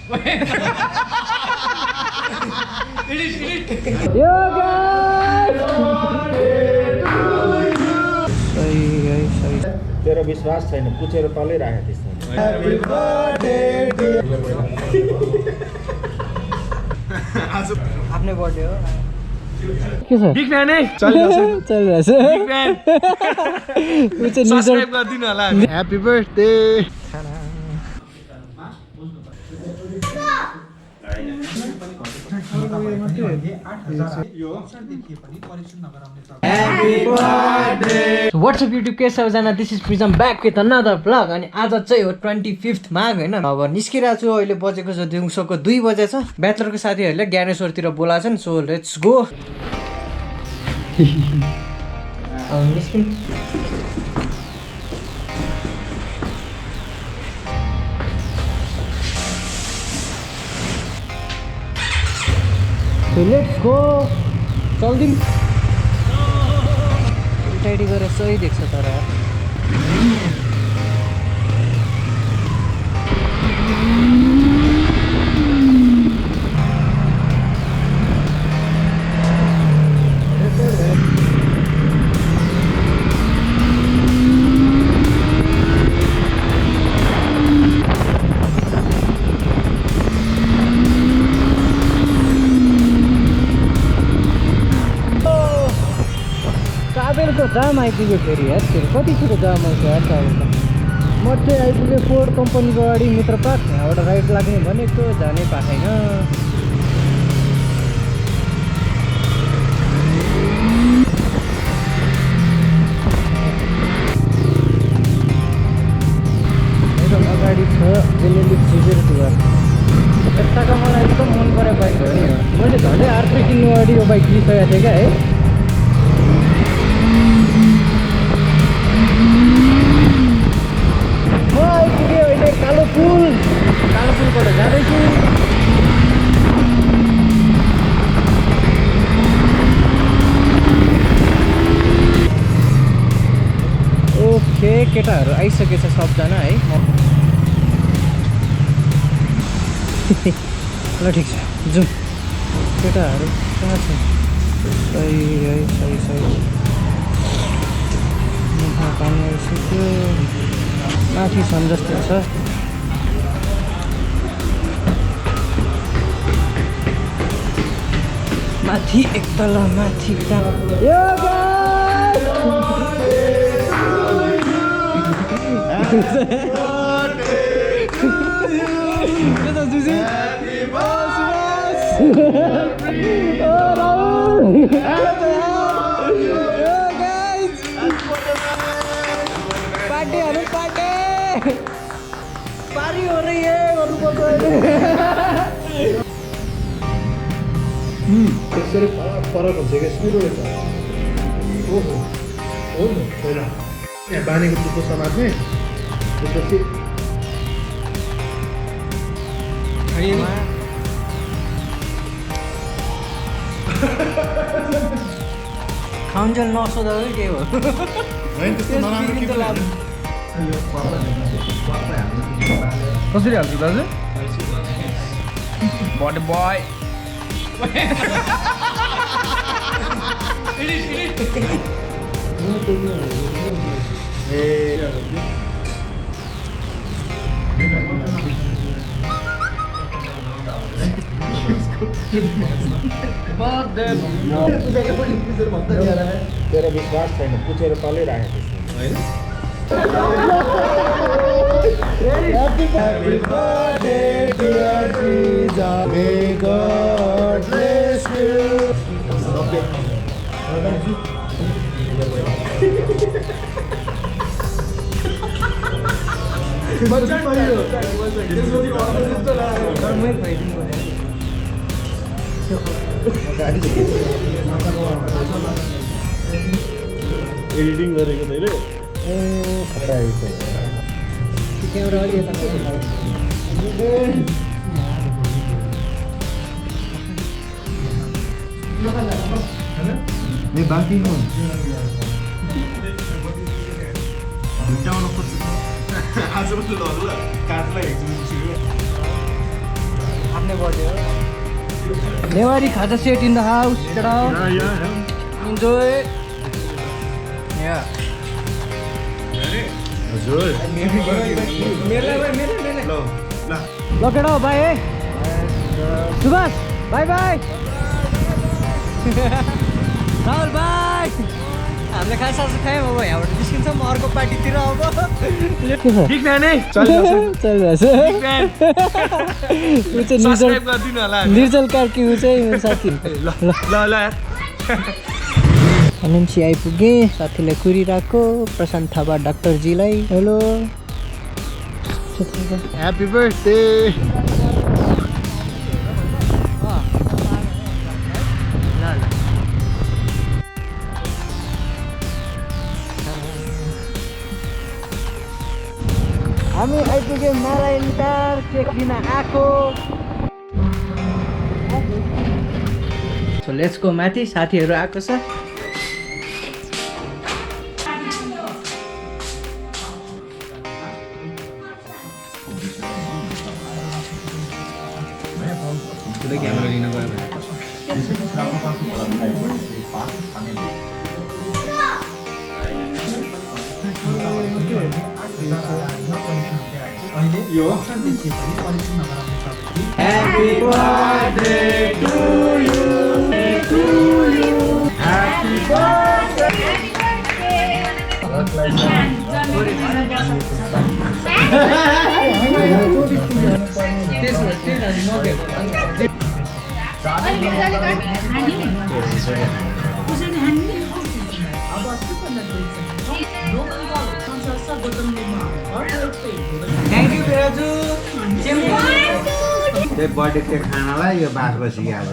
Yo guys सही है सही तेरो विश्वास छैन पुछेर तलै राखे त्यस्तो ह्यापी बर्थडे आज आफ्नै बर्थडे हो के छ बिग फ्यान है चलिरहेछ चलिरहेछ बिग फ्यान सब्स्क्राइब गरिदिनु होला ह्यापी बर्थडे व्हाट्सएप युट्युब के सबैजना this is prism back with another blog अनि आज चाहिँ हो 25 माघ होइन अब निस्किरहेको छु अहिले बजेको छ दिउँसोको 2 बजे छ ब्याचलरको साथीहरूले ज्ञानेश्वरतिर बोलाछन् सो लेट्स गो निस्किन लेट्स गो चल्दिम टाइडी गरेर सही देख्छ तर जाम आइपुग्यो फेरि यार फेरि कति छिटो जाम आउँछ यार ट्राभलमा म चाहिँ आइपुगेँ फोर्ड कम्पनीको अगाडि मित्र पार्क यहाँबाट राइड लाग्ने भनेको जानै पाएन मेरो अगाडि छ जेनेलिक 302 यताको मलाई एकदम मन परेको बाइक हो नि मैले झन्डै R3 किन्नु अगाडि यो बाइक लिइसकेको थिएँ क्या है आइपुगेँ अहिले कालो पुलबाट जाँदैछु ओके केटाहरू आइसकेछ सबजना है ल ठिक छ जाउँ केटाहरू कहाँ छ सही है सही पानी आइसक्यो माथि छन् जस्तो छ माथि एक तल माथि यो पारी हो रही है त्यसरी फरक हुन्छ क्या सुरु रहेछ ओहो हो नि होइन यहाँ बानीको टुप्पो समात्ने त्यसपछि खाउन्जेल नसोधा के हो कसरी हाल्छु दाजु बडी बोय तेरो विश्वास छैन पुछेर तलै राखे त्यस्तो होइन Happy birthday dear Priza, may God bless you. Editing गरेको मैले क्यामेरा अलि यता मे बाँकी हो आज मात्रै ल काठलाई एकछिन घुम्ने बज्यो नेवारी खाजा set in the house enjoy ल केटा हो बाई है Subhash by by Rahul by हामीले खाजासाजा खायौँ अब यहाँबाट निस्किन्छ म अर्को पार्टीतिर अब बिग फ्यान है चलिरहेको चलिरहेछ ऊ चाहिँ सब्स्क्राइब गरिदिनु होला निर्जल कार्की ऊ चाहिँ मेरो साथी ल ल एनएमसी आइपुगेँ साथीलाई कुरिरहेको प्रशान्त थापा डाक्टरजीलाई हेलो ह्यापी बर्थडे हामी आइपुग्यौँ नारायण टार केक दिन आएको सो लेट्स गो माथि साथीहरू आएको छ क्यामेरा लिन गयो Happy birthday to you, Happy birthday. Thank you, Biraju. Birthday cake खानलाई यो बास बसी आज